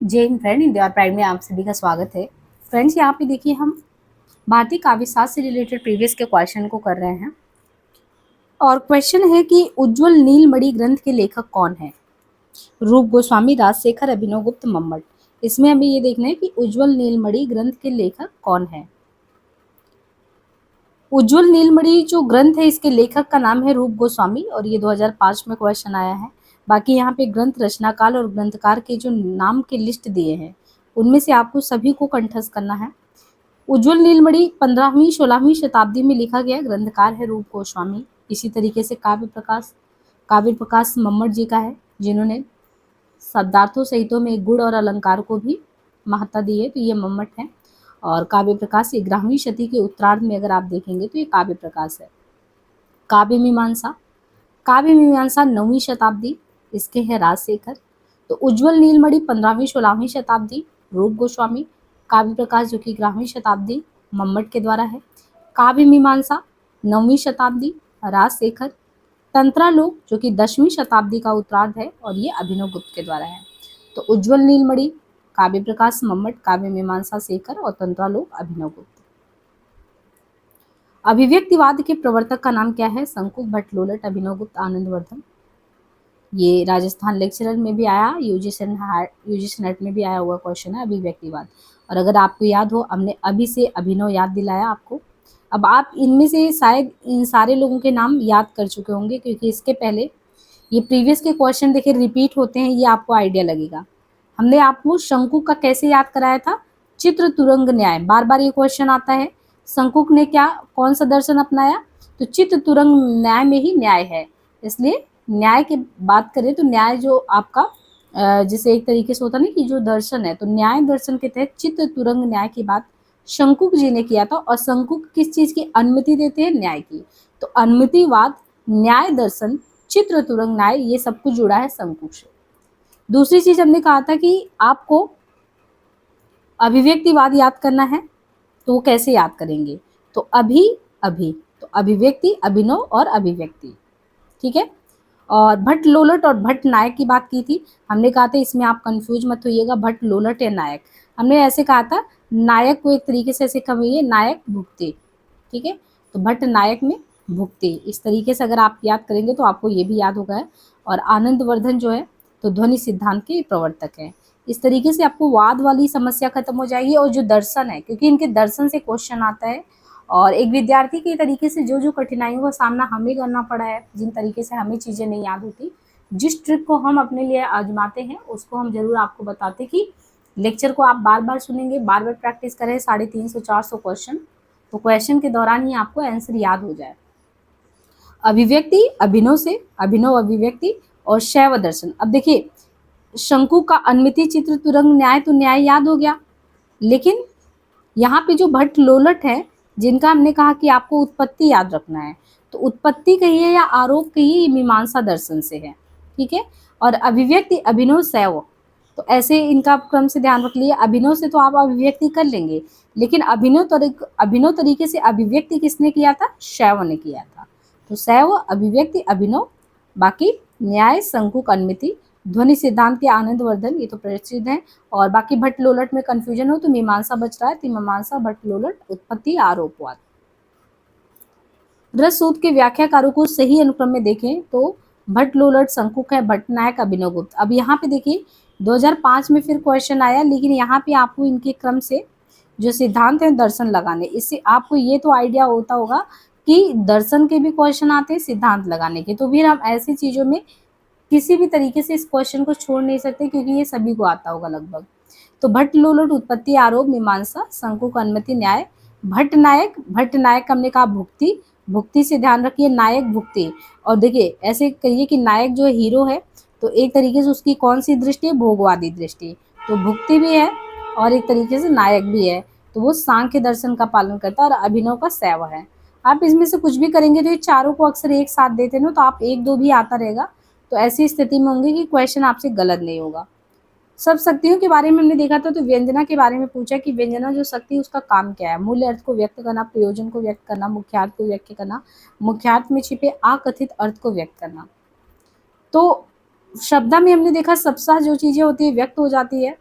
जय Hind friend, India pride में आप सभी का स्वागत है। फ्रेंड्स, यहाँ पे देखिए हम भारतीय काव्य शास्त्र से रिलेटेड प्रीवियस के क्वेश्चन को कर रहे हैं और क्वेश्चन है कि उज्जवल नीलमणि ग्रंथ के लेखक कौन है। रूप गोस्वामी, राजशेखर, अभिनव गुप्त, मम्मट। इसमें हमें ये देखना है कि उज्जवल नीलमणि ग्रंथ के लेखक कौन है। उज्जवल नीलमणि जो ग्रंथ है इसके लेखक का नाम है रूप गोस्वामी और ये 2005 में क्वेश्चन आया है। बाकी यहाँ पे ग्रंथ रचनाकाल और ग्रंथकार के जो नाम के लिस्ट दिए हैं उनमें से आपको सभी को कंठस्थ करना है। उज्जवल नीलमणि 15वीं-16वीं शताब्दी में लिखा गया ग्रंथकार है रूप गोस्वामी। इसी तरीके से काव्य प्रकाश मम्मट जी का है, जिन्होंने शब्दार्थों सहितों में गुण और अलंकार को भी महत्ता दी है, तो ये मम्मट है। और काव्य प्रकाश 11वीं शती के उत्तरार्ध में अगर आप देखेंगे तो ये काव्य प्रकाश है। काव्य मीमांसा 9वीं शताब्दी, इसके है राजशेखर। तो उज्जवल नीलमणि 15वीं-16वीं शताब्दी रूप गोस्वामी, काव्य प्रकाश जो कि 11वीं शताब्दी मम्मट के द्वारा है। काव्य मीमांसा 9वीं शताब्दी राजशेखर। तंत्रालोक जो कि 10वीं शताब्दी का उत्तरार्ध है और ये अभिनव गुप्त के द्वारा है। तो उज्जवल नीलमणि, काव्य प्रकाश मम्मट, काव्य मीमांसा शेखर और तंत्रालोक अभिनव गुप्त। अभिव्यक्तिवाद के प्रवर्तक का नाम क्या है। शंकुक, भट्ट, लोलट, अभिनव गुप्त, आनंदवर्धन। ये राजस्थान लेक्चरर में भी आया, यूजीसी नेट में भी आया हुआ क्वेश्चन है अभिव्यक्तिवाद। और अगर आपको याद हो, हमने अभी से अभिनव याद दिलाया आपको। अब आप इनमें से शायद इन सारे लोगों के नाम याद कर चुके होंगे, क्योंकि इसके पहले ये प्रीवियस के क्वेश्चन देखिए रिपीट होते हैं, ये आपको आइडिया लगेगा। हमने आपको शंकुक का कैसे याद कराया था, चित्र तुरंग न्याय। बार बार ये क्वेश्चन आता है, शंकुक ने कौन सा दर्शन अपनाया, तो चित्र तुरंग न्याय में ही न्याय है। इसलिए न्याय की बात करें तो न्याय जो आपका जैसे एक तरीके से होता नहीं कि जो दर्शन है, तो न्याय दर्शन के तहत चित्र तुरंग न्याय की बात शंकुक जी ने किया था। और शंकुक किस चीज की अनुमति देते हैं, न्याय की। तो अनुमतिवाद, न्याय दर्शन, चित्र तुरंग न्याय, ये सब कुछ जुड़ा है शंकुक से। दूसरी चीज हमने कहा था कि आपको अभिव्यक्तिवाद याद करना है, तो वो कैसे याद करेंगे, तो तो अभिव्यक्ति, अभिनव और अभिव्यक्ति, ठीक है। और भट्ट लोलट और भट्ट नायक की बात की थी। हमने कहा था इसमें आप कंफ्यूज मत होइएगा, भट्ट लोलट या नायक। हमने ऐसे कहा था नायक को एक तरीके से ऐसे कहिए, नायक भुक्ति, ठीक है। तो भट्ट नायक में भुक्ति, इस तरीके से अगर आप याद करेंगे तो आपको ये भी याद होगा है। और आनंदवर्धन जो है तो ध्वनि सिद्धांत के प्रवर्तक हैं। इस तरीके से आपको वाद वाली समस्या खत्म हो जाएगी। और जो दर्शन है, क्योंकि इनके दर्शन से क्वेश्चन आता है, और एक विद्यार्थी के तरीके से जो जो कठिनाइयों का सामना हमें करना पड़ा है, जिन तरीके से हमें चीज़ें नहीं याद होती, जिस ट्रिक को हम अपने लिए आजमाते हैं उसको हम जरूर आपको बताते कि लेक्चर को आप बार बार सुनेंगे, बार बार प्रैक्टिस करें 350-400 क्वेश्चन, तो क्वेश्चन के दौरान ही आपको आंसर याद हो जाए। अभिव्यक्ति अभिनव से, अभिनव अभिव्यक्ति और शैव दर्शन। अब देखिए शंकु का अनुमिति चित्र तुरंग न्याय, तो न्याय याद हो गया। लेकिन यहाँ पे जो भट्ट लोलट है, जिनका हमने कहा कि आपको उत्पत्ति याद रखना है, तो उत्पत्ति कहिए या आरोप कहिए, ये मीमांसा दर्शन से है, ठीक है। और अभिव्यक्ति अभिनव शैव, तो ऐसे इनका क्रम से ध्यान रख लिए। अभिनव से तो आप अभिव्यक्ति कर लेंगे, लेकिन अभिनव तरीके से अभिव्यक्ति किसने किया था, शैव ने किया था। तो शैव, अभिव्यक्ति, अभिनव। बाकी न्याय, शंकुक, अनुमिति, ध्वनि सिद्धांत के आनंदवर्धन, ये तो प्रसिद्ध है। और बाकी भट्ट लोलट में कंफ्यूजन हो तो मीमांसा बच रहा है, तो मीमांसा, भट्ट लोलट, उत्पत्ति, आरोपवाद। रस सूत्र के व्याख्याकारों को सही अनुक्रम में देखें तो भट्ट लोलट, शंकुक है, भट्ट नायक, अभिनव गुप्त। अब यहाँ पे देखिए 2005 में फिर क्वेश्चन आया, लेकिन यहाँ पे आपको इनके क्रम से जो सिद्धांत है दर्शन लगाने, इससे आपको ये तो आइडिया होता होगा कि दर्शन के भी क्वेश्चन आते हैं सिद्धांत लगाने के। तो फिर हम ऐसी चीजों में किसी भी तरीके से इस क्वेश्चन को छोड़ नहीं सकते, क्योंकि ये सभी को आता होगा लगभग। तो भट्ट लोलट उत्पत्ति, आरोप, मीमांसा, शंकुक, अनुमति, न्याय। भट्ट नायक हमने कहा भुक्ति, भुक्ति से ध्यान रखिए, नायक भुक्ति। और देखिए ऐसे कहिए कि नायक जो हीरो है, तो एक तरीके से उसकी कौन सी दृष्टि है, भोगवादी दृष्टि, तो भुक्ति भी है और एक तरीके से नायक भी है। तो वो सांख्य दर्शन का पालन करता है और अभिनव का शैव है। आप इसमें से कुछ भी करेंगे तो ये चारों को अक्सर एक साथ देते हैं ना, तो आप एक दो भी आता रहेगा, तो ऐसी स्थिति में होंगे कि क्वेश्चन आपसे गलत नहीं होगा। सब शक्तियों के बारे में हमने देखा था, तो व्यंजना के बारे में पूछा कि व्यंजना जो शक्ति उसका काम क्या है, मूल्य अर्थ को व्यक्त करना, प्रयोजन को व्यक्त करना, मुख्यार्थ को व्यक्त करना, मुख्यार्थ में छिपे अकथित अर्थ को व्यक्त करना। तो शब्दा में हमने देखा सबसा जो चीजें होती है व्यक्त हो जाती है,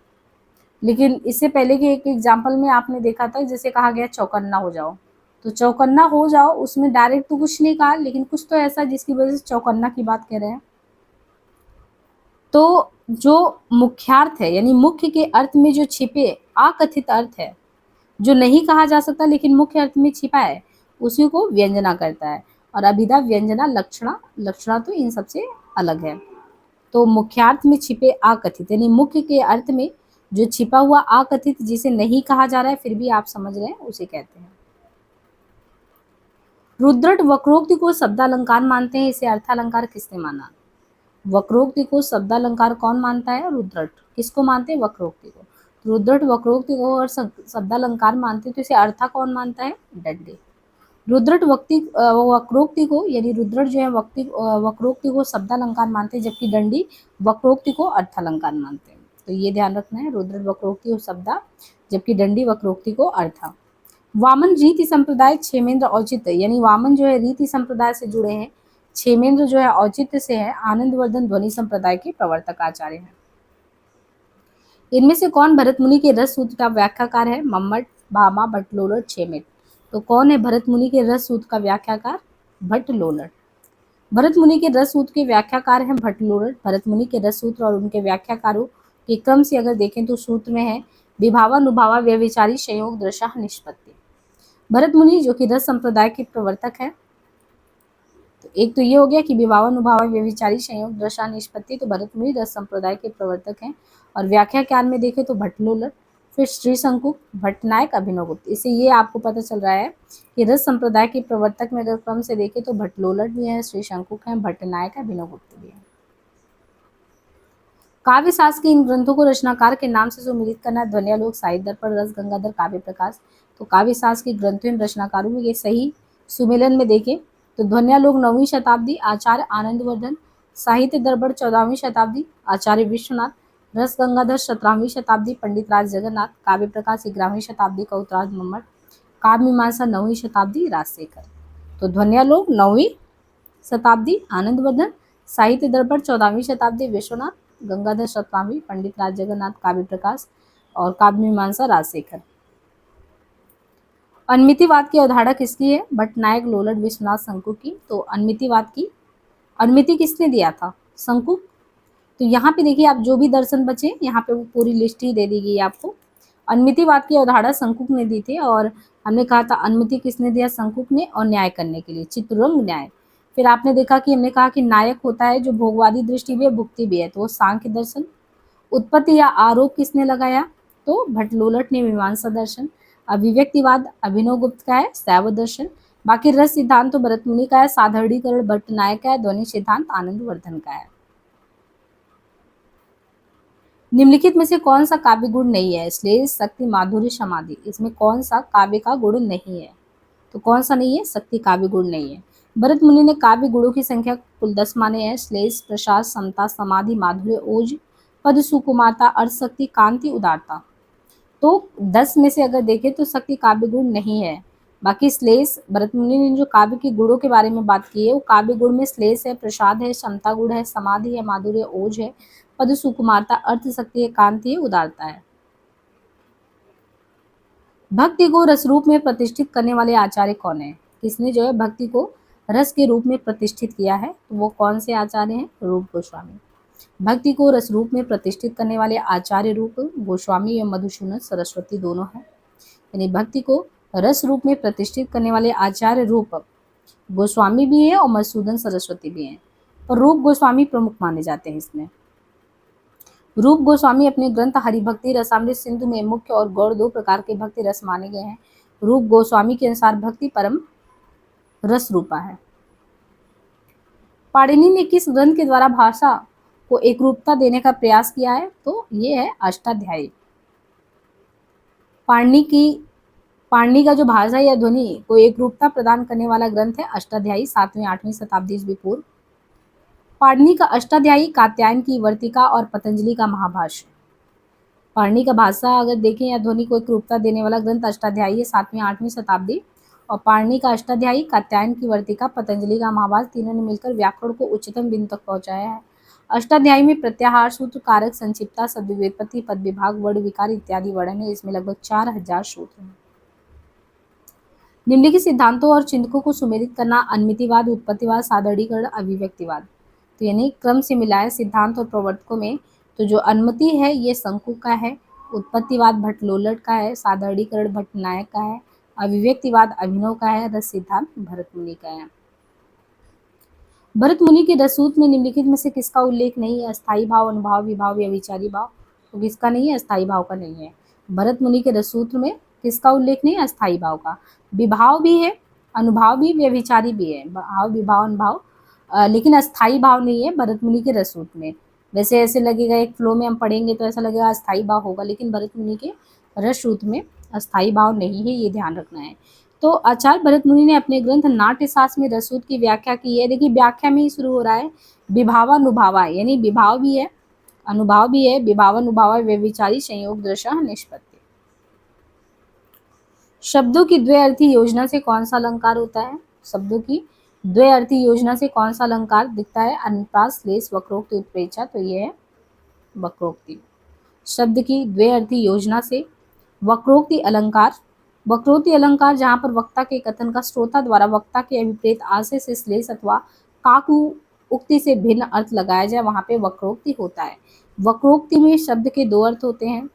लेकिन इससे पहले के एक एग्जाम्पल में आपने देखा था जैसे कहा गया चौकन्ना हो जाओ, तो चौकन्ना हो जाओ उसमें डायरेक्ट तो कुछ नहीं कहा, लेकिन कुछ तो ऐसा जिसकी वजह से चौकन्ना की बात कह रहे हैं। तो जो मुख्यार्थ है यानी मुख्य के अर्थ में जो छिपे अकथित अर्थ है, जो नहीं कहा जा सकता लेकिन मुख्य अर्थ में छिपा है, उसी को व्यंजना करता है। और अभिधा, व्यंजना, लक्षणा, लक्षणा तो इन सबसे अलग है। तो मुख्यार्थ में छिपे अकथित यानी मुख्य के अर्थ में जो छिपा हुआ अकथित जिसे नहीं कहा जा रहा है फिर भी आप समझ रहे हैं, उसे कहते हैं। रुद्रट वक्रोक्ति को शब्दालंकार मानते हैं, इसे अर्थालंकार किसने माना? वक्रोक्ति को शब्दालंकार कौन मानता है? रुद्रट। किसको मानते हैं? वक्रोक्ति को। रुद्रट वक्रोक्ति को और शब्दालंकार मानते हैं, तो इसे अर्था कौन मानता है? दंडी। रुद्रट वक्रोक्ति को यानी रुद्रट जो है वक्रोक्ति को शब्दालंकार मानते हैं, जबकि दंडी वक्रोक्ति को अर्थालंकार मानते हैं। तो ये ध्यान रखना है, रुद्रट वक्रोक्ति को शब्दा, जबकि दंडी वक्रोक्ति को अर्था। वामन रीति संप्रदाय क्षेमेंद्र औचित्य यानी वामन जो है रीति संप्रदाय से जुड़े हैं, क्षेमेंद्र जो है औचित्य से है, आनंदवर्धन ध्वनि संप्रदाय के प्रवर्तक आचार्य हैं। इनमें से कौन भरत मुनि के रस सूत्र का व्याख्याकार है? मम्मट, भामा, भट्टलोलट, क्षेमेंद्र। तो कौन है भरत मुनि के रस सूत्र का व्याख्याकार? भट्टलोलट। भरत मुनि के रस सूत्र के व्याख्याकार हैं भट्टलोलट। भरत मुनि के रस सूत्र और उनके व्याख्याकारों के क्रम से अगर देखें तो सूत्र में है विभावानुभावा व्यभिचारी संयोग दृशा निष्पत्ति। भरत मुनि जो कि रस संप्रदाय के प्रवर्तक है, तो एक तो ये हो गया कि विभावानुभावा व्यभिचारी संयोग दृशा निष्पत्ति, तो भरत मुनि रस संप्रदाय के प्रवर्तक हैं। और व्याख्याकार में देखें तो भट्टलोलट, फिर श्री शंकुक, भट्टनायक, अभिनवगुप्त। इससे ये आपको पता चल रहा है कि रस संप्रदाय के प्रवर्तक में अगर क्रम से देखें तो भट्टलोलट भी है, श्री शंकुक है, भट्टनायक, अभिनवगुप्त भी है। काव्य शास्त्र के इन ग्रंथों को रचनाकार के नाम से सम्मिलित करना, ध्वन्यालोक, साहित्य दर्पण, रस गंगाधर, काव्य प्रकाश। तो काव्य शास्त्र के ग्रंथों इन रचनाकारों में ये सही सुमेलन में देखें तो ध्वन्यालोक 9वीं शताब्दी आचार्य आनंदवर्धन, साहित्य दर्पण 14वीं शताब्दी आचार्य विश्वनाथ, रस गंगाधर 17वीं शताब्दी पंडित राज जगन्नाथ, काव्य प्रकाश 11वीं शताब्दी का उत्तरार्ध मम्मट, काव्य मीमांसा 9वीं शताब्दी राजशेखर। तो ध्वन्यालोक 9वीं शताब्दी आनंदवर्धन, साहित्य दर्पण 14वीं शताब्दी विश्वनाथ, गंगाधर 17वीं, पंडित राज जगन्नाथ, काव्य प्रकाश और काव्य मीमांसा राजशेखर। अनमितिवाद की अवधारणा किसकी है? भट्टनायक, लोलट, विश्वनाथ, शंकुक की। तो अनमितिवाद की अनुमति किसने दिया था? शंकुक। तो यहाँ पे देखिए आप जो भी दर्शन बचे यहाँ पे वो पूरी लिस्ट ही दे दी गई आपको। अनमितिवाद की अवधारणा शंकुक ने दी थी और हमने कहा था अनुमति किसने दिया? शंकुक ने, और न्याय करने के लिए चित्रंग न्याय। फिर आपने देखा कि हमने कहा कि नायक होता है जो भोगवादी दृष्टि भी है, भुक्ति भी है, तो वो सांख्य दर्शन। उत्पत्ति या आरोप किसने लगाया? तो भट्टलोलट ने, मीमांसा दर्शन। अभिव्यक्तिवाद अभिनवगुप्त का है, शैव दर्शन। बाकी रस सिद्धांत तो भरत मुनि का है, साधारणीकरण भट्टनायक का है, ध्वनि सिद्धांत आनंदवर्धन का है। निम्नलिखित में से कौन सा काव्य गुण नहीं है? श्लेष, शक्ति, माधुर्य, समाधि। इसमें कौन सा काव्य का गुण नहीं है? तो कौन सा नहीं है? शक्ति काव्य गुण नहीं है। भरत मुनि ने काव्य गुणों की संख्या कुल 10 माने हैं। श्लेष, प्रसाद, समता, समाधि, माधुर्य, ओज, पद, सुकुमारता, अर्थ शक्ति, कांति, उदारता। तो 10 में से अगर देखें तो शक्ति काव्य गुण नहीं है। बाकी श्लेष, भरत मुनि ने जो काव्य के गुणों के बारे में बात की है वो काव्य गुण में श्लेष है, प्रसाद है, क्षमता गुण है, समाधि है, माधुर्य, ओज है, पद, सुकुमारता, अर्थ शक्ति है, कांति है, उदारता है। भक्ति को रस रूप में प्रतिष्ठित करने वाले आचार्य कौन है? किसने जो है भक्ति को रस के रूप में प्रतिष्ठित किया है? तो वो कौन से आचार्य हैं? रूप गोस्वामी। भक्ति को रस रूप में प्रतिष्ठित करने वाले आचार्य रूप गोस्वामी एवं मधुसूदन सरस्वती दोनों हैं। यानी भक्ति को रस रूप में प्रतिष्ठित करने वाले आचार्य रूप गोस्वामी भी है और मधुसूदन सरस्वती भी हैं, पर रूप गोस्वामी प्रमुख माने जाते हैं इसमें। रूप गोस्वामी अपने ग्रंथ हरिभक्ति रसामृत सिंधु में मुख्य और गौड़ 2 प्रकार के भक्ति रस माने गए हैं। रूप गोस्वामी के अनुसार भक्ति परम रस रूपा है। पाणिनि ने किस ग्रंथ के द्वारा भाषा को एक रूपता देने का प्रयास किया है? तो ये है अष्टाध्यायी। पाणिनि का जो भाषा या ध्वनि को एक रूपता प्रदान करने वाला ग्रंथ है अष्टाध्यायी, 7वीं 8वीं शताब्दी ईस्वी पूर्व। पाणिनि का अष्टाध्यायी कात्यायन की वर्तिका और पतंजलि का महाभाष्य। पाणिनि का भाषा अगर देखें या ध्वनि को एक रूपता देने वाला ग्रंथ अष्टाध्यायी है, 7वीं 8वीं शताब्दी। और पाणिनि का अष्टाध्यायी, कात्यायन की वर्तिका, पतंजलि का महाभाष्य, तीनों ने मिलकर व्याकरण को उच्चतम बिंदु तक पहुंचाया है। अष्टाध्यायी में प्रत्याहार, सूत्र, कारक, संक्षिप्तता, शब्द व्युत्पत्ति, पद विभाग, वर्ण विकार इत्यादि वर्णन है। इसमें लगभग 4000 सूत्र हैं। निम्नलिखित सिद्धांतों और चिंतकों को सुमेलित करना: अनुमितिवाद, उत्पत्तिवाद, साधारणीकरण, अभिव्यक्तिवाद। तो यानी क्रम से मिलाए सिद्धांत और प्रवर्तकों में। तो जो अनुमति है ये शंकु का है, उत्पत्तिवाद भट्ट लोलट का है, साधारणीकरण भट्ट नायक का है, अभिव्यक्तिवाद अभिनव का है, रस सिद्धांत भरत मुनि का है। भरत मुनि के रसूत्र में निम्नलिखित में से किसका उल्लेख नहीं है? अस्थायी भाव, अनुभाव, विभाव या विचारी भाव। तो किसका नहीं है? अस्थायी भाव का नहीं है। भरत मुनि के रसूत्र में किसका उल्लेख नहीं है? अस्थायी भाव का। विभाव भी है, अनुभाव भी, व्यभिचारी भी है, भाव विभाव अनुभाव, लेकिन अस्थायी भाव नहीं है भरत मुनि के रसूत्र में। वैसे ऐसे लगेगा एक फ्लो में हम पढ़ेंगे तो ऐसा लगेगा अस्थायी भाव होगा, लेकिन भरत मुनि के रसूत्र में अस्थायी भाव नहीं है, ये ध्यान रखना है। तो आचार्य भरत मुनि ने अपने ग्रंथ नाट्यशास्त्र में रसूत्र की व्याख्या की है। देखिए व्याख्या में ही शुरू हो रहा है, विभावानुभावा, यानी विभाव भी है, अनुभाव भी है, विभावानुभावा व्यभिचारी संयोग दृशा निष्पत्ति। शब्दों की द्वयर्थी योजना से कौन सा अलंकार होता है? शब्दों की द्वयर्थी योजना से कौन सा अलंकार दिखता है? अनुप्रास, श्लेष, वक्रोक्ति, उत्प्रेक्षा। तो ये है वक्रोक्ति। शब्द की द्वयर्थी योजना से वक्रोक्ति अलंकार, वक्रोक्ति अलंकार जहाँ पर वक्ता के कथन का श्रोता द्वारा वक्ता के अभिप्रेत आशय से श्लेष अथवा काकु उक्ति से भिन्न अर्थ लगाया जाए, वहाँ पे वक्रोक्ति होता है। वक्रोक्ति में शब्द के दो अर्थ होते हैं।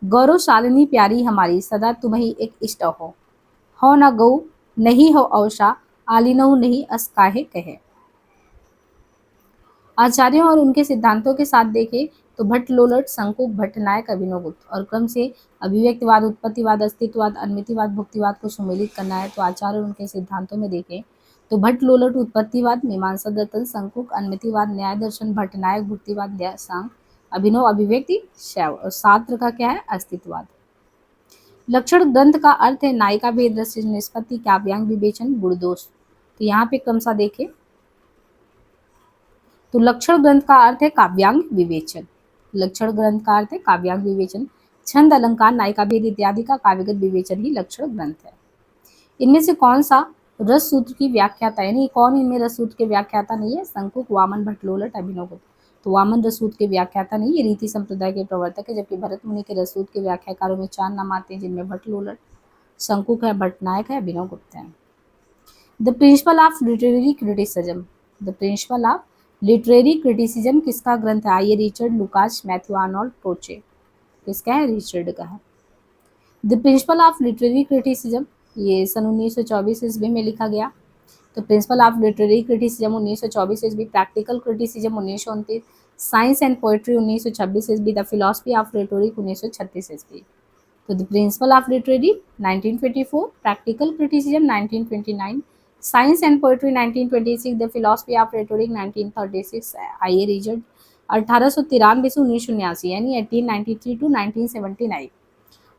गौरवशालिनी प्यारी हमारी, सदा तुम्हें एक इष्ट हो न गौ नहीं हो अवसा, आलिनहु नहीं अस्काहे कहे। आचार्यों और उनके सिद्धांतों के साथ देखें तो भट्ट लोलट, शंकुक, भट्ट नायक, अभिनवगुप्त, और क्रम से अभिव्यक्तिवाद, उत्पत्तिवाद, अस्तित्ववाद, अनुमितिवाद, भुक्तिवाद को सुमेलित करना है। तो आचार्य और उनके सिद्धांतों में देखें तो भट्ट लोलट उत्पत्तिवाद, मीमांसा दर्पण, शंकुक अनुमितिवाद, न्याय दर्शन, भट्ट नायक भुक्तिवाद, सांग, अभिनव अभिव्यक्ति, शैव, और शास्त्र का क्या है? अस्तित्ववाद। लक्षण ग्रंथ का अर्थ है नायिका भेद, रस निष्पत्ति, काव्यांग विवेचन, गुणदोष। तो यहाँ पे क्रमशः देखें तो लक्षण ग्रंथ का अर्थ है काव्यांग विवेचन। लक्षण ग्रंथ का अर्थ है काव्यांग विवेचन। छंद, अलंकार, नायिका भेद इत्यादि का काव्यगत विवेचन ही लक्षण ग्रंथ है। इनमें से कौन सा रस सूत्र की व्याख्याता, यानी कौन इनमें रस सूत्र के व्याख्याता नहीं है? शंकुक, वामन, भट्ट लोलट, अभिनवगुप्त। तो वामन रस सूत्र के व्याख्याता नहीं, ये रीति संप्रदाय के प्रवर्तक है। जबकि भरत मुनि के रस सूत्र के व्याख्याकारों में 4 नाम आते हैं, जिनमें भट्ट लोलट, शंकुक है, भट्ट नायक है, अभिनवगुप्त है। The principle of literary criticism, the principle of literary criticism किसका ग्रंथ है? आइए रिचर्ड लुकास, मैथ्यू आर्नोल्ड, टोचे। किसका है? रिचर्ड का है। The principle of literary criticism ये सन 1924 ईस्वी में लिखा गया। तो प्रिंसिपल ऑफ लिटरेरी क्रिटिसिज्म 1924 ईस्वी, practical criticism 1929, science and poetry 1926 ईस्वी, द फिलॉसफी ऑफ रेटोरिक 1936 ईस्वी। तो the principle of literary 1924, practical criticism 1929, science and poetry 1926, the philosophy of rhetoric 1936। आइए रिजल्ट 1893 से 1979, यानी 1893 टू 1979।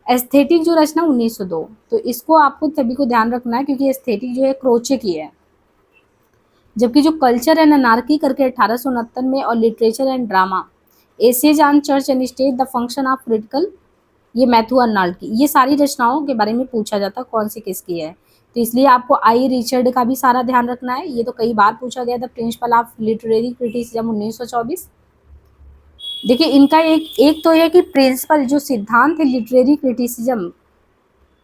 एस्थेटिक जो रचना 1902, तो इसको आपको सभी को ध्यान रखना है क्योंकि एस्थेटिक जो है क्रोचे की है। जबकि जो कल्चर एंड अनार्की करके 1869 में, और literature and drama, essays on church and state, the function of critical, ये मैथ्यू आर्नोल्ड की। ये सारी रचनाओं के बारे में पूछा जाता कौन सी किसकी है, तो इसलिए आपको आई रिचर्ड का भी सारा ध्यान रखना है। ये तो कई बार पूछा गया था। Principle of literary criticism 1924। देखिए इनका एक तो है कि प्रिंसिपल जो सिद्धांत है लिटरेरी क्रिटिसिज्म,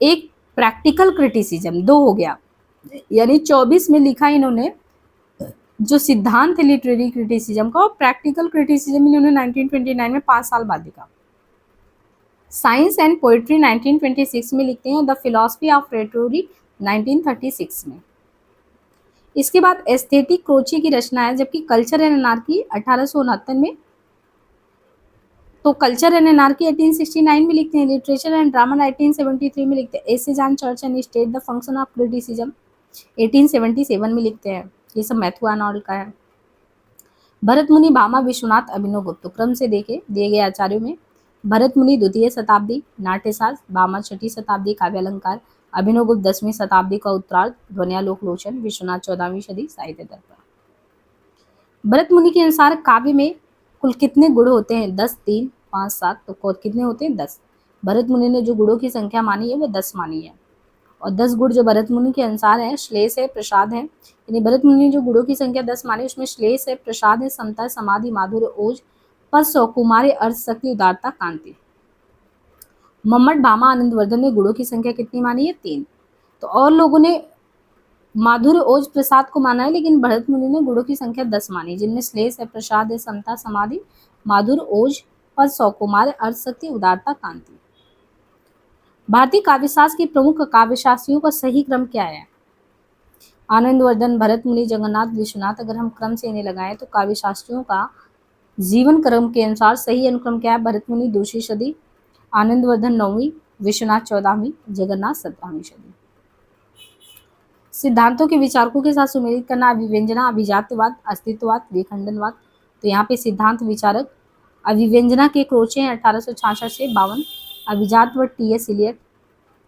एक प्रैक्टिकल क्रिटिसिज्म, दो हो गया। यानी 24 में लिखा इन्होंने जो सिद्धांत है लिटरेरी क्रिटिसिज्म का, और प्रैक्टिकल क्रिटिसिज्म इन्होंने 1929 में 5 साल बाद लिखा। साइंस एंड पोएट्री 1926 में लिखते हैं, द फिलॉसफी ऑफ रेटोरिक 1936 में। इसके बाद एस्थेटिक क्रोचे की रचना है, जबकि कल्चर एंड अनार्की 1869 में, तो कल्चर एंड अनार्की 1869 में लिखते हैं, लिटरेचर एंड ड्रामा 1973 में लिखते हैं, essays on church and state, the function of criticism 1877 में लिखते हैं। ये सब मैथ्यू आर्नोल्ड का है। भरत मुनि, भामा, विश्वनाथ, अभिनवगुप्त। तो क्रम से देखे दिए गए आचार्यों में भरत मुनि 2वीं शताब्दी नाट्यशास्त्र, भामा 6वीं शताब्दी काव्यालंकार, अभिनवगुप्त 10वीं शताब्दी का उत्तरार्ध ध्वन्यालोक लोचन, विश्वनाथ 14वीं सदी साहित्य दर्पण। भरत मुनि के अनुसार काव्य में कुल कितने गुण होते हैं? 10, 3, 5, 7। तो कितने होते हैं? 10। भरत मुनि ने जो गुणों की संख्या मानी है वो 10 मानी है। और 10 गुण जो भरत मुनि के अनुसार है, श्लेष है, प्रसाद है, यानी भरत मुनि ने जो गुणों की संख्या 10 मानी उसमें श्लेष है, प्रसाद है, समता, समाधि, माधुर्य, ओज, पद, सौकुमार्य, अर्थ, शक्ति, उदारता, कांति। मम्मट, भामा, आनंदवर्धन ने गुणों की संख्या कितनी मानी है? 3। तो और लोगों ने माधुर्य, ओज, प्रसाद को माना है, लेकिन भरत मुनि ने गुणों की संख्या 10 मानी, जिनमें श्लेष है, प्रसाद है, समता, समाधि, माधुर्य, ओज, पद, सौकुमार्य, अर्थ, शक्ति, उदारता, कांति। भारतीय काव्यशास्त्र के प्रमुख काव्यशास्त्रियों का सही क्रम क्या है? आनंदवर्धन, भरत मुनि, जगन्नाथ, विश्वनाथ। अगर हम क्रम से इन्हें लगाएं तो काव्यशास्त्रियों का जीवन क्रम के अनुसार सही अनुक्रम क्या है? भरत मुनि 2वीं सदी, आनंदवर्धन 9वीं, विश्वनाथ 14वीं, जगन्नाथ 17वीं सदी। सिद्धांतों के विचारकों के साथ सुमेलित करना, अभिव्यंजना, अभिजात्यवाद, अस्तित्ववाद, विखंडनवाद। तो यहाँ पे सिद्धांत विचारक अभिव्यंजना के क्रोचे हैं 1866 से 52, अभिजातवाद टी.एस. इलियट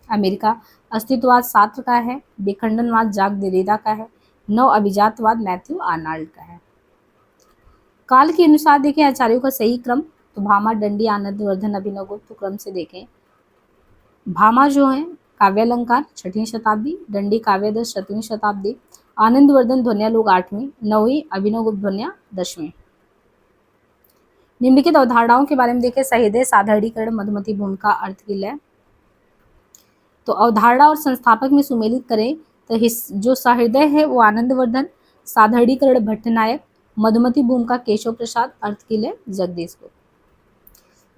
अमेरिका, अस्तित्ववाद सार्त्र का है, विखंडनवाद जाक देरिडा का है, नव अभिजातवाद मैथ्यू आर्नल्ड का है। काल के अनुसार देखें आचार्यों का सही क्रम, तो भामा, दंडी, आनंदवर्धन, अभिनवगुप्त। क्रम से देखें भामा जो है काव्यालंकार 6वीं शताब्दी, दंडी काव्यदर्श 7वीं शताब्दी, आनंदवर्धन ध्वन्यालोक 8वीं, 9वीं, अभिनवगुप्त ध्वन्या 10वीं। निम्नलिखित अवधारणाओं के बारे में देखें सहृदय, साधारणीकरण, मधुमती भूमिका, अर्थ की लय। तो अवधारणा और संस्थापक में सुमेलित करें तो जो सहृदय है वो आनंदवर्धन, साधारणीकरण भट्टनायक, मधुमती भूमिका केशव प्रसाद, अर्थ की लय जगदीश गुप्त।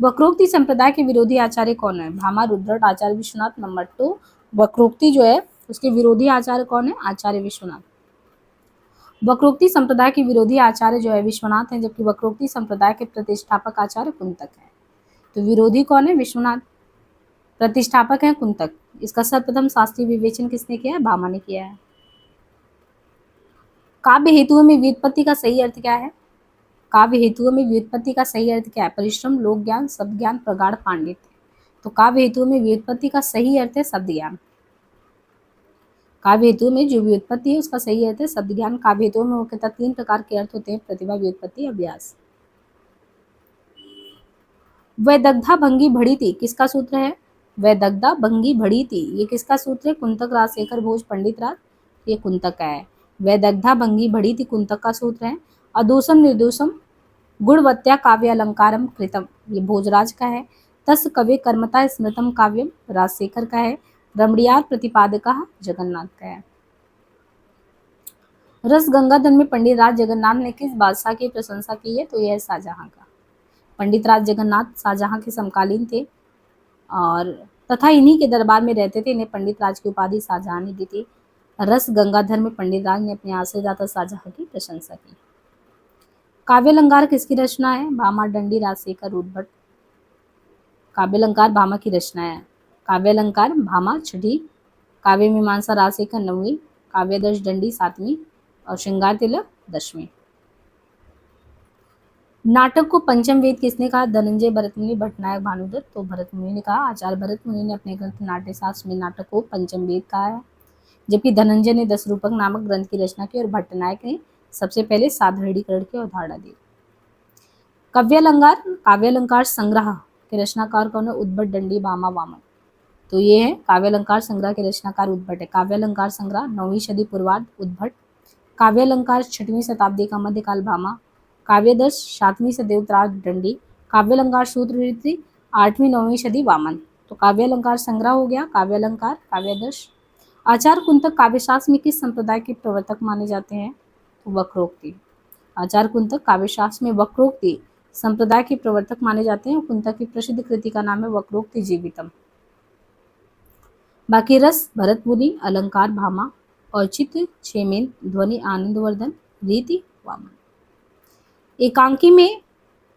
वक्रोक्ति संप्रदाय के विरोधी आचार्य कौन है? भामा, रुद्रट, आचार्य विश्वनाथ। नंबर 2, वक्रोक्ति जो है उसके विरोधी आचार्य कौन है? आचार्य विश्वनाथ। वक्रोक्ति संप्रदाय के विरोधी आचार्य जो है विश्वनाथ है, जबकि वक्रोक्ति संप्रदाय के प्रतिष्ठापक आचार्य कुंतक है। तो विरोधी कौन है? विश्वनाथ। प्रतिष्ठापक है कुंतक। इसका सर्वप्रथम शास्त्रीय विवेचन किसने किया है? भामा ने किया है। काव्य हेतुओं में व्युत्पत्ति का सही अर्थ क्या है? काव्य हेतुओं में व्युत्पत्ति का सही अर्थ क्या है? परिश्रम, लोक ज्ञान, शब्द ज्ञान, प्रगाढ़ पांडित्य। तो काव्य हेतुओं में व्युत्पत्ति का सही अर्थ है शब्द ज्ञान। काव्य हेतुओं में जो व्युत्पत्ति है उसका सही अर्थ है शब्द ज्ञान। काव्य हेतुओं में मुख्यतः 3 प्रकार के अर्थ होते हैं, प्रतिभा, व्युत्पत्ति, अभ्यास। वैदग्धा भंगी भड़ीति किसका सूत्र है? वैदग्धा भंगी भड़ीति ये किसका सूत्र है? कुंतक, राजशेखर भोज, पंडित राज, ये कुंतक का है। वैदग्धा भंगी भड़ीति कुंतक का सूत्र है। अदोषम निर्दोषम गुणवत्या काव्य अलंकारम कृतम, ये भोजराज का है। तस् कवि कर्मता स्मृतम काव्यम, राजशेखर का है। रमणीयात प्रतिपादकः, जगन्नाथ का है। रस गंगाधर में पंडित राज जगन्नाथ ने किस बादशाह की प्रशंसा की है? तो यह है शाहजहां का। पंडित राज जगन्नाथ शाहजहां के समकालीन थे और तथा इन्हीं के दरबार में रहते थे। इन्हें पंडित राज की उपाधि शाहजहां ने दी थी। रस गंगाधर में पंडित राज ने अपने आश्रयदाता शाहजहां की प्रशंसा की। काव्यालंकार किसकी रचना है? भामा, दंडी, राजशेखर, उद्भट। काव्यालंकार भामा की रचना है। काव्यालंकार भामा 6वीं, काव्य मीमांसा राजशेखर 9वीं, काव्यदर्श दंडी 7वीं और श्रृंगार तिलक 10वीं। नाटक को पंचम वेद किसने कहा? धनंजय, भरत मुनि, भट्टनायक, भानुदत्त। तो भरत मुनि ने कहा। आचार्य भरत मुनि ने अपने ग्रंथ नाट्यशास्त्र में नाटक को पंचम वेद कहा है, जबकि धनंजय ने 10 रूपक नामक ग्रंथ की रचना की और भट्टनायक ने सबसे पहले साधारणीकरण की अवधारणा दी। काव्यालंकार संग्रह के रचनाकार कौन है? उद्भट, दंडी, भामा, वामन। तो ये है काव्यालंकार संग्रह के रचनाकार उद्भट है। काव्यालंकार संग्रह 9वीं सदी पूर्वार्ध उद्भट। काव्यालंकार 6वीं शताब्दी का मध्यकाल भामा। काव्यदर्श 7वीं सदी उत्तरार्ध दंडी। काव्यालंकार सूत्रवृत्ति 8वीं 9वीं सदी वामन। तो काव्यालंकार संग्रह हो गया, काव्यालंकार, काव्यदर्श। आचार्य कुंतक काव्यशास्त्र में किस संप्रदाय के प्रवर्तक माने जाते हैं? तो वक्रोक्ति। आचार्य कुंतक काव्यशास्त्र में वक्रोक्ति संप्रदाय के प्रवर्तक माने जाते हैं। कुंतक की प्रसिद्ध कृति का नाम है वक्रोक्ति जीवितम। बाकी रस भरत मुनि, अलंकार भामा, औचित्य क्षेमेन, ध्वनि आनंदवर्धन, रीति वामन। एकांकी में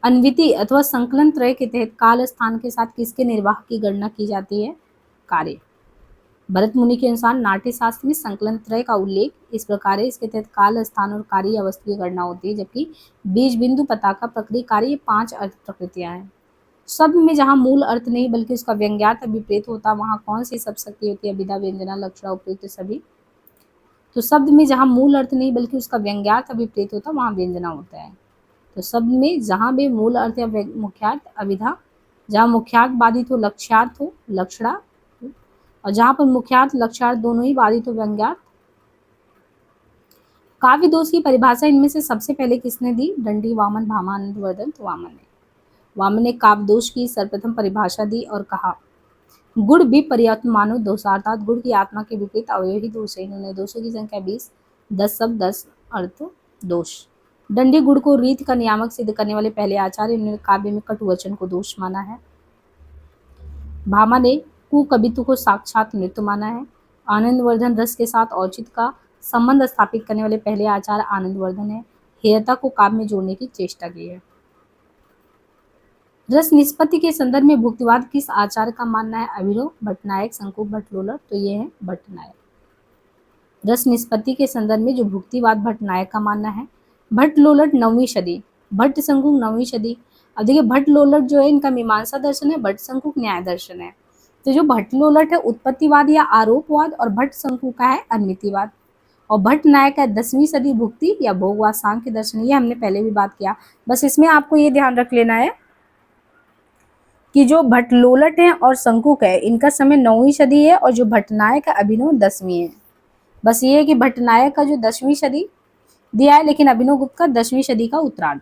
अन्विति अथवा संकलन त्रय के तहत काल स्थान के साथ किसके निर्वाह की गणना की जाती है? कार्य। भरत मुनि के अनुसार नाट्य शास्त्र में संकलन त्रय का उल्लेख इस प्रकार है। इसके तहत काल, स्थान और कार्य अवस्था की गणना होती है, जबकि बीज, बिंदु, पताका, प्रकृति, कार्य ये 5 अर्थ प्रकृतियां हैं। शब्द में जहाँ मूल अर्थ नहीं बल्कि उसका व्यंग्यार्थ अभिप्रेत होता वहाँ कौन सी सब शक्ति होती है? विधा, व्यंजना, लक्षणा, उपयुक्त सभी। तो शब्द में जहाँ मूल अर्थ नहीं बल्कि उसका व्यंग्यार्थ अभिप्रेत होता वहाँ व्यंजना होता है। तो शब्द में जहाँ भी मूल अर्थ या मुख्यार्थ, अभिधा, जहाँ मुख्यार्थ बाधित हो, लक्ष्यार्थ हो, लक्षणा और जहाँ पर मुख्यार्थ लक्ष्यार्थ दोनों ही बाधित हो व्यंग्यार्थ। काव्य दोष की परिभाषा इनमें से सबसे पहले किसने दी? दंडी, वामन, भामा, आनंदवर्धन। तो वामन ने काव्य दोष की सर्वप्रथम परिभाषा दी और कहा गुण विपर्यत मानो दोष, अर्थात गुण की आत्मा के विपरीत अवयव ही दोष है। इन्होंने दोषों की संख्या 20, 10 शब्द 10 अर्थ दोष। दंडी गुण को रीत का नियामक सिद्ध करने वाले पहले आचार्य, इन्होंने काव्य में कटुवचन को दोष माना है। भामा ने कुकवित्व को साक्षात नृत्य माना है। आनंदवर्धन रस के साथ औचित्य का संबंध स्थापित करने वाले पहले आचार्य आनंदवर्धन है। हेयता को काव्य में जोड़ने की चेष्टा की है। रस निष्पत्ति के संदर्भ में भुक्तिवाद किस आचार्य का मानना है? अभिनव, भट्टनायक, शंकु, भट्टलोलर। तो ये है भट्टनायक। रस निष्पत्ति के संदर्भ में जो भुक्तिवाद भट्टनायक का मानना है। भट्टलोलट 9वीं सदी, भट्ट शंकुक 9वीं सदी। अब देखिए भट्टलोलट जो है इनका मीमांसा दर्शन है, भट्ट शंकुक न्याय दर्शन है। तो जो भट्टलोलट है उत्पत्तिवाद या आरोपवाद और भट्ट शंकु का है अनमितिवाद। और भट्टनायक है 10वीं सदी भुक्ति या भोगवाद सांख्य दर्शन। ये हमने पहले भी बात किया। बस इसमें आपको ये ध्यान रख लेना है कि जो भट्टलोलट है और शंकुक है इनका समय 9वीं सदी है और जो भट्टनायक है अभिनव 10वीं है। बस ये है कि भट्टनायक का जो 10वीं सदी दिया है लेकिन अभिनव गुप्त का 10वीं सदी का उत्तरार्ध।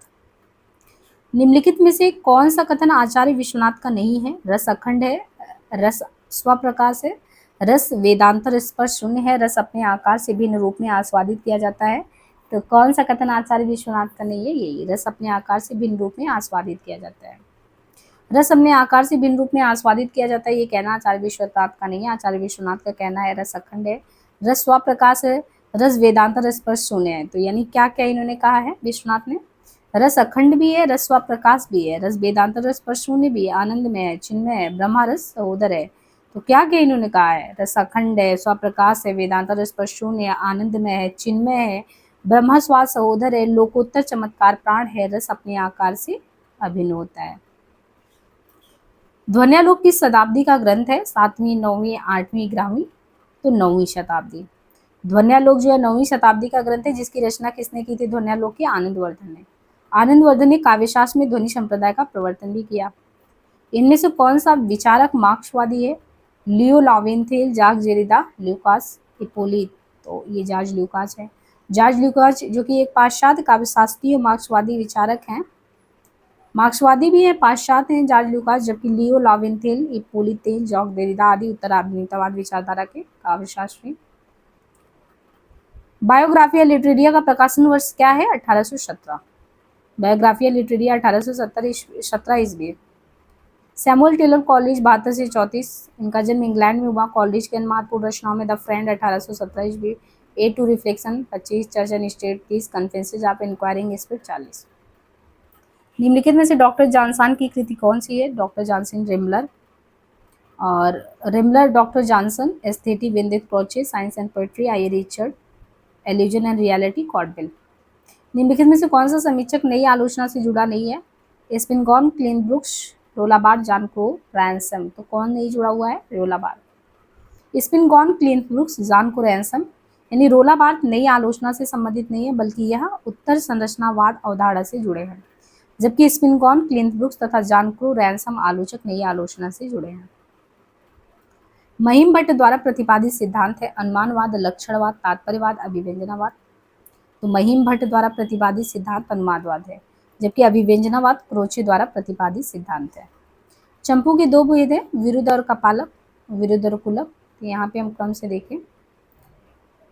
निम्नलिखित में से कौन सा कथन आचार्य विश्वनाथ का नहीं है? रस अखंड है, रस स्वप्रकाश है, रस वेदांतर स्पर्श शून्य है, रस अपने आकार से भिन्न रूप में आस्वादित किया जाता है। तो कौन सा कथन आचार्य विश्वनाथ का नहीं है? यही रस अपने आकार से भिन्न रूप में आस्वादित किया जाता है। रस अपने आकार से भिन्न रूप में आस्वादित किया जाता है, ये कहना आचार्य विश्वनाथ का नहीं है। आचार्य विश्वनाथ का कहना है रस अखंड है, रस स्वप्रकाश है, रस वेदांतर स्पर्श शून्य है। तो यानी क्या क्या इन्होंने कहा है विश्वनाथ ने? रस अखंड भी है, रस स्वप्रकाश भी है, रस वेदांतर स्पर्श शून्य भी है, आनंद में है, चिन्मय है, ब्रह्मा रस सहोदर है। तो क्या क्या इन्होंने कहा है? रस अखंड है, स्वप्रकाश है, वेदांतर स्पर्श शून्य है, आनंद में है, चिन्मय है, ब्रह्मा स्वाद सहोदर है, लोकोत्तर चमत्कार प्राण है, रस अपने आकार से अभिन्न होता है। ध्वन्यालोक किस शताब्दी का ग्रंथ है? 7वीं, 9वीं, 8वीं, 11वीं। तो 9वीं शताब्दी। ध्वन्यालोक जो है 9वीं शताब्दी का ग्रंथ है, जिसकी रचना किसने की थी ध्वन्यालोक की? आनंदवर्धन ने। आनंदवर्धन ने काव्यशास्त्र में ध्वनि संप्रदाय का प्रवर्तन भी किया। इनमें से कौन सा विचारक मार्क्सवादी है? लियो लावेंथेल, जाक जेरिदा, ल्यूकास, हिप्पोलिट। तो ये जॉर्ज ल्यूकास है। जॉर्ज ल्यूकास जो कि एक पाश्चात्य काव्यशास्त्री और मार्क्सवादी विचारक हैं। मार्क्सवादी भी है, पाश्चात्य हैं जॉर्ज ल्यूकास, जबकि लियो लावेंथेल, हिप्पोलिट, जाक देरिदा आदि उत्तर आधुनिकतावाद विचारधारा के काव्यशास्त्री। बायोग्राफिया लिटरेरिया का प्रकाशन वर्ष क्या है? 1817। बायोग्राफिया लिटरेरिया 1817 ईस्वी। सैमुअल टेलर कॉलेज 72 से 34। इनका जन्म इंग्लैंड में हुआ। कॉलेज के महत्वपूर्ण रचनाओं में द फ्रेंड 1817 ईस्वी, ए to reflection 25, church and state 30, confessions of inquiring spirit 40। निम्नलिखित में से डॉक्टर जॉनसन की कृति कौन सी है? डॉक्टर जॉनसन रिमलर और रिमलर डॉक्टर जॉनसन, एस्थेटिक विंदित Croce, science and poetry, I Richard, illusion and reality, Caudwell. निम्नलिखित में से कौन सा समीक्षक नई आलोचना से जुड़ा नहीं है? स्पिनगॉन, क्लीनब्रुक्स, रोलाबार, जानक्रो, रैंसम। तो कौन नहीं जुड़ा हुआ है? रोलाबार। स्पिनगॉन, क्लीनब्रुक्स, जानक्रो, रैंसम यानी रोलाबार नई आलोचना से संबंधित नहीं है, बल्कि यह उत्तर संरचनावाद अवधारणा से जुड़े हैं, जबकि स्पिनगॉन, क्लीनब्रुक्स तथा जानक्रो, रैंसम आलोचक नई आलोचना से जुड़े हैं। महिम भट्ट द्वारा प्रतिपादित सिद्धांत है अनुमानवाद, लक्षणवाद, तात्पर्यवाद, अभिव्यंजनावाद। तो महिम भट्ट द्वारा प्रतिपादित सिद्धांत अनुमानवाद है, जबकि अभिव्यंजनावाद क्रोचे द्वारा प्रतिपादित सिद्धांत है। चंपू के दो भेद हैं, विरुद्ध और कपालक, विरुद्ध और कुलक। तो यहाँ पे हम क्रम से देखें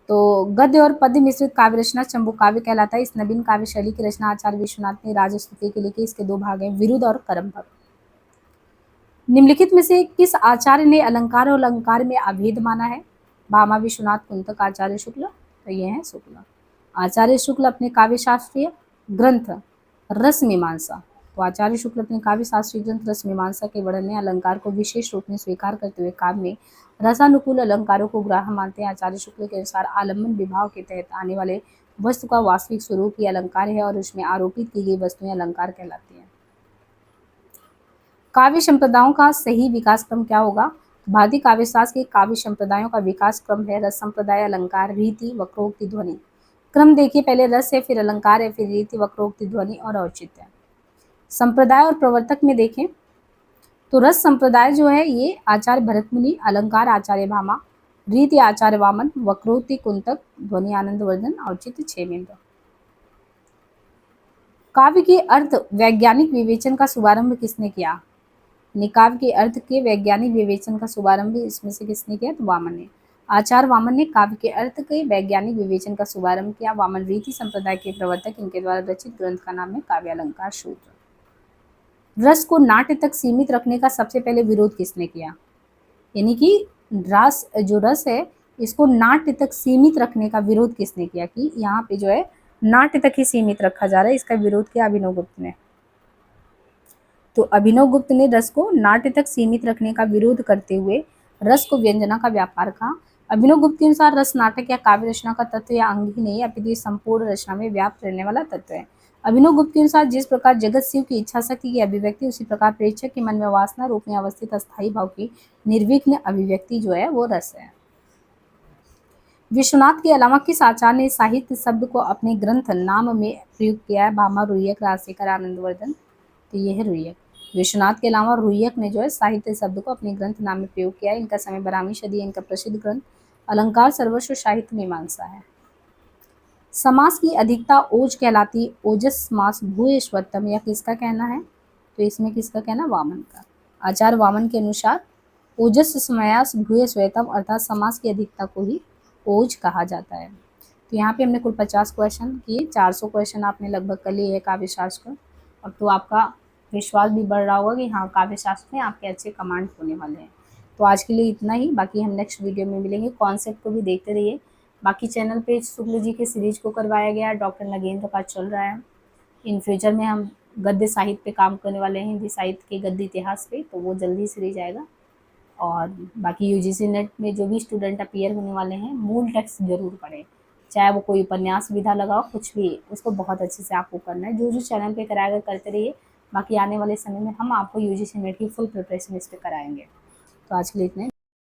तो गद्य और पद्य मिश्रित काव्य रचना चंपू काव्य कहलाता है। इस नवीन काव्य शैली की रचना आचार्य विश्वनाथ ने राजस्तुति के लिए की। इसके दो भाग हैं, विरुद्ध और करमभग। निम्नलिखित में से किस आचार्य ने अलंकार और अलंकार में अभेद माना है? भामा, विश्वनाथ, कुंतक, आचार्य शुक्ल। तो ये है शुक्ल। आचार्य शुक्ल अपने काव्यशास्त्रीय ग्रंथ रस मीमांसा, तो आचार्य शुक्ल अपने काव्य शास्त्रीय ग्रंथ रस मीमांसा के वर्णन में अलंकार को विशेष रूप में स्वीकार करते हुए काव्य में रसानुकूल अलंकारों को ग्राह्य मानते हैं। आचार्य शुक्ल के अनुसार आलम्बन विभाव के तहत आने वाले वस्तु का वास्तविक स्वरूप ही अलंकार है और उसमें आरोपित की गई वस्तुएं अलंकार कहलाती हैं। काव्य संप्रदायों का सही विकास क्रम क्या होगा? भारतीय काव्यशास्त्र के काव्य संप्रदायों का विकास क्रम है रस संप्रदाय, अलंकार, रीति, वक्रोक्ति, ध्वनि। क्रम देखिए, पहले रस है, फिर अलंकार है, फिर रीति, वक्रोक्ति, ध्वनि और औचित्य। संप्रदाय और प्रवर्तक में देखें तो रस संप्रदाय जो है ये आचार्य भरत मुनि, अलंकार आचार्य भामा, रीति आचार्य वामन, वक्रोक्ति कुंतक, ध्वनि आनंद वर्धन, औचित्य क्षेमेंद्र। काव्य के अर्थ वैज्ञानिक विवेचन का शुभारंभ किसने किया? काव्य के अर्थ के वैज्ञानिक विवेचन का शुभारंभ इसमें से किसने किया? तो वामन ने। आचार्य वामन ने काव्य के अर्थ के वैज्ञानिक विवेचन का शुभारंभ किया। वामन रीति संप्रदाय के प्रवर्तक, इनके द्वारा रचित ग्रंथ का नाम है काव्यालंकार सूत्र। रस को नाट्य तक सीमित रखने का सबसे पहले विरोध किसने किया? यानी कि रस है इसको नाट्य तक सीमित रखने का विरोध किसने किया कि यहाँ पे जो है नाट्य तक ही सीमित रखा जा रहा है, इसका विरोध किया अभिनव गुप्त ने। तो अभिनव गुप्त ने रस को नाट्य तक सीमित रखने का विरोध करते हुए रस को व्यंजना का व्यापार कहा। अभिनव गुप्त के अनुसार रस नाटक या काव्य रचना का तत्व या अंग ही नहीं, अपितु संपूर्ण रचना में व्याप्त रहने वाला तत्व है। अभिनव गुप्त के अनुसार जिस प्रकार जगत शिव की इच्छा शक्ति की अभिव्यक्ति, उसी प्रकार प्रेक्षक के मन में वासना रूप में अवस्थित अस्थायी भाव की निर्विघ्न अभिव्यक्ति जो है वो रस है। विश्वनाथ के अलावा किस आचार्य ने साहित्य शब्द को अपने ग्रंथ नाम में प्रयुक्त किया है? भामा, रुय्यक, राजशेखर, आनंदवर्धन। तो ये है रुय्यक। विश्वनाथ के अलावा रुय्यक ने जो है साहित्य शब्द को अपने ग्रंथ नाम में प्रयोग किया है। इनका समय 12वीं सदी है। इनका प्रसिद्ध ग्रंथ अलंकार सर्वस्व साहित्य मीमांसा है। समास की अधिकता ओज कहलाती, ओजस समास भूयश्वत्तम, यह किसका कहना है? तो इसमें किसका कहना? वामन का। आचार्य वामन के अनुसार ओजस समास भूयश्वत्तम अर्थात समास की अधिकता को ही ओज कहा जाता है। तो यहाँ पे हमने कुल 50 क्वेश्चन किए, 400 क्वेश्चन आपने लगभग कर लिए है काव्य शास्त्र का। और तो आपका विश्वास भी बढ़ रहा होगा कि हाँ काव्य शास्त्र में आपके अच्छे कमांड होने वाले हैं। तो आज के लिए इतना ही, बाकी हम नेक्स्ट वीडियो में मिलेंगे। कॉन्सेप्ट को भी देखते रहिए। बाकी चैनल पे शुक्ल जी के सीरीज को करवाया गया, डॉक्टर नगेंद्र का चल रहा है। इन फ्यूचर में हम गद्य साहित्य पे काम करने वाले हैं, हिंदी साहित्य के गद्य इतिहास पे, तो वो जल्दी सीरीज आएगा। और बाकी यूजीसी नेट में जो भी स्टूडेंट अपीयर होने वाले हैं, मूल टेक्स्ट जरूर पढ़ें, चाहे वो कोई उपन्यास विधा लगाओ, कुछ भी, उसको बहुत अच्छे से आपको करना है। जो चैनल पे कराया करते रहिए। बाकी आने वाले समय में हम आपको यूजीसी नेट की फुल प्रिपरेशन इस पर कराएंगे। तो आज के लिए इतने।